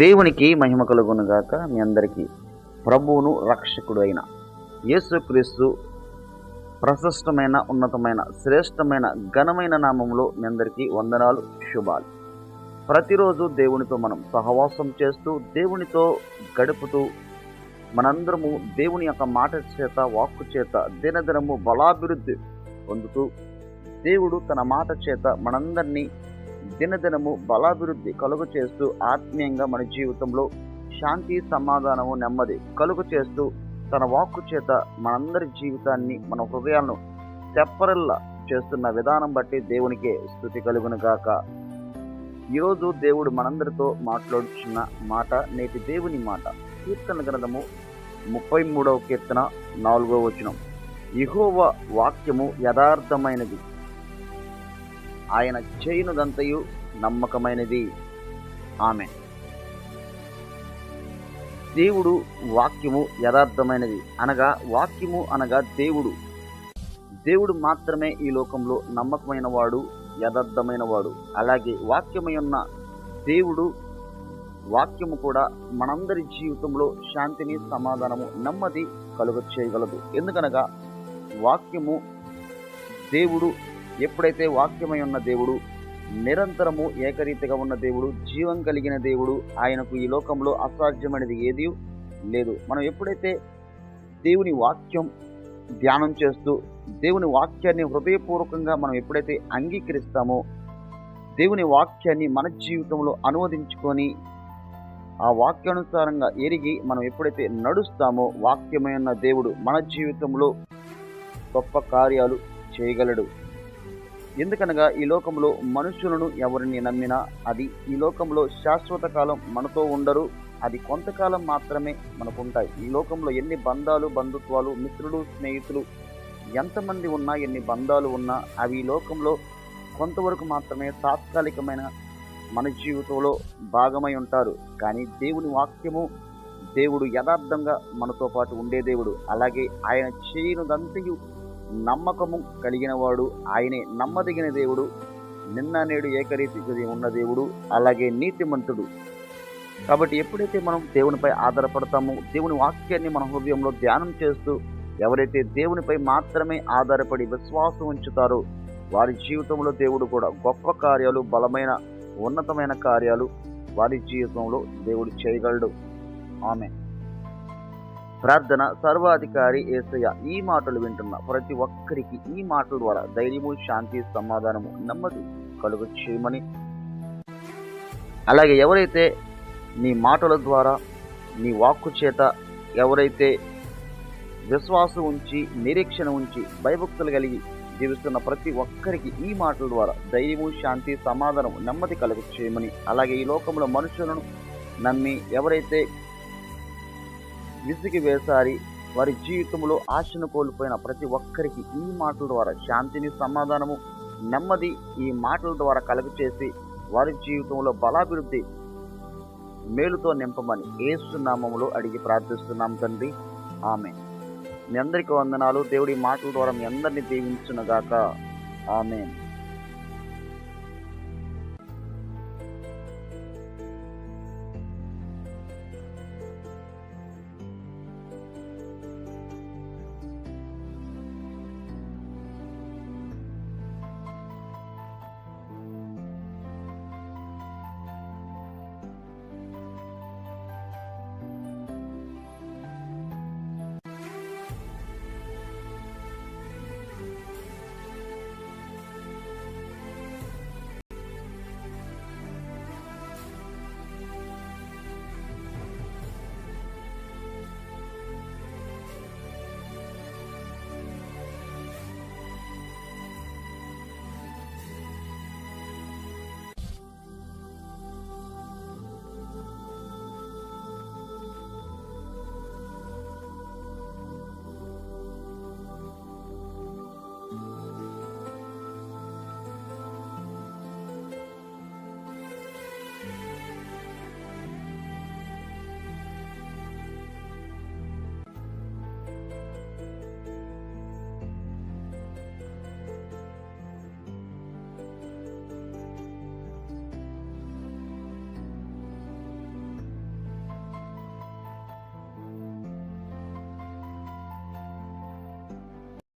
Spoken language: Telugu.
దేవునికి మహిమ కలుగును గాక. మీ అందరికీ ప్రభువును రక్షకుడు అయిన యేసుక్రీస్తు ప్రశస్తమైన, ఉన్నతమైన, శ్రేష్టమైన, ఘనమైన నామంలో మీ అందరికీ వందనాలు, శుభాలు. ప్రతిరోజు దేవునితో మనం సహవాసం చేస్తూ, దేవునితో గడుపుతూ, మనందరము దేవుని యొక్క మాట చేత, వాక్కు చేత దినదినము బలాభివృద్ధి పొందుతూ, దేవుడు తన మాట చేత మనందరినీ దినదినము బలాభివృద్ధి కలుగు చేస్తూ, ఆత్మీయంగా మన జీవితంలో శాంతి, సమాధానము, నెమ్మది కలుగు చేస్తూ, తన వాక్కు చేత మనందరి జీవితాన్ని, మన హృదయాలను తెప్పరిల్లా చేస్తున్న విధానం బట్టి దేవునికే స్తుతి కలుగును గాక. ఈరోజు దేవుడు మనందరితో మాట్లాడుచున్న మాట నేటి దేవుని మాట. కీర్తన గ్రంథము 33వ కీర్తన 4వ వచనం. యెహోవా వాక్యము యథార్థమైనది, ఆయన చేయునదంతయు నమ్మకమైనది. ఆమేన్. దేవుడు వాక్యము యథార్థమైనది అనగా, వాక్యము అనగా దేవుడు మాత్రమే ఈ లోకంలో నమ్మకమైన వాడు, యథార్థమైన వాడు. అలాగే వాక్యమయున్న దేవుడు వాక్యము కూడా మనందరి జీవితంలో శాంతిని, సమాధానము, నెమ్మది కలుగ చేయగలదు. ఎందుకనగా వాక్యము దేవుడు ఎప్పుడైతే వాక్యమై ఉన్న దేవుడు, నిరంతరము ఏకరీతిగా ఉన్న దేవుడు, జీవం కలిగిన దేవుడు, ఆయనకు ఈ లోకంలో అసాధ్యమైనది ఏదీ లేదు. మనం ఎప్పుడైతే దేవుని వాక్యం ధ్యానం చేస్తూ, దేవుని వాక్యాన్ని హృదయపూర్వకంగా మనం ఎప్పుడైతే అంగీకరిస్తామో, దేవుని వాక్యాన్ని మన జీవితంలో అనువదించుకొని ఆ వాక్యానుసారంగా ఎరిగి మనం ఎప్పుడైతే నడుస్తామో, వాక్యమైన దేవుడు మన జీవితంలో గొప్ప కార్యాలు చేయగలడు. ఎందుకనగా ఈ లోకంలో మనుషులను ఎవరిని నమ్మినా అది ఈ లోకంలో శాశ్వత కాలం మనతో ఉండరు. అది కొంతకాలం మాత్రమే మనకుంటాయి. ఈ లోకంలో ఎన్ని బంధాలు, బంధుత్వాలు, మిత్రులు, స్నేహితులు ఎంతమంది ఉన్నా, ఎన్ని బంధాలు ఉన్నా, అవి ఈ లోకంలో కొంతవరకు మాత్రమే, తాత్కాలికమైన మన జీవితంలో భాగమై ఉంటారు. కానీ దేవుని వాక్యము, దేవుడు యథార్థంగా మనతో పాటు ఉండే దేవుడు. అలాగే ఆయన చేయనుదంతయు నమ్మకము కలిగిన వాడు, ఆయనే నమ్మదగిన దేవుడు, నిన్న నేడు ఏకరీతిగా ఉన్న దేవుడు, అలాగే నీతిమంతుడు. కాబట్టి ఎప్పుడైతే మనం దేవునిపై ఆధారపడతామో, దేవుని వాక్యాన్ని మన హృదయంలో ధ్యానం చేస్తూ, ఎవరైతే దేవునిపై మాత్రమే ఆధారపడి విశ్వాసం ఉంచుతారో వారి జీవితంలో దేవుడు కూడా గొప్ప కార్యాలు, బలమైన, ఉన్నతమైన కార్యాలు వారి జీవితంలో దేవుడు చేయగలడు. ఆమేన్. ప్రార్థన. సర్వాధికారి యేసయ్య, ఈ మాటలు వింటున్న ప్రతి ఒక్కరికి ఈ మాటల ద్వారా ధైర్యము, శాంతి, సమాధానము, నెమ్మది కలుగు చేయమని, అలాగే ఎవరైతే నీ మాటల ద్వారా, నీ వాక్కు చేత ఎవరైతే విశ్వాసం ఉంచి, నిరీక్షణ ఉంచి, భయభక్తులు కలిగి జీవిస్తున్న ప్రతి ఒక్కరికి ఈ మాటల ద్వారా ధైర్యము, శాంతి, సమాధానం, నెమ్మది కలుగు చేయమని, అలాగే ఈ లోకంలో మనుషులను నమ్మి ఎవరైతే విసిగి వేసారి వారి జీవితంలో ఆశను కోల్పోయిన ప్రతి ఒక్కరికి ఈ మాటల ద్వారా శాంతిని, సమాధానము, నెమ్మది ఈ మాటల ద్వారా కలుగు చేసి వారి జీవితంలో బలాభివృద్ధి, మేలుతో నింపమని యేసు నామములో అడిగి ప్రార్థిస్తున్నాం తండ్రి. ఆమేన్. మీ అందరికీ వందనాలు. దేవుడి మాటల ద్వారా మీ అందరినీ దీవించునుగాక. ఆమేన్.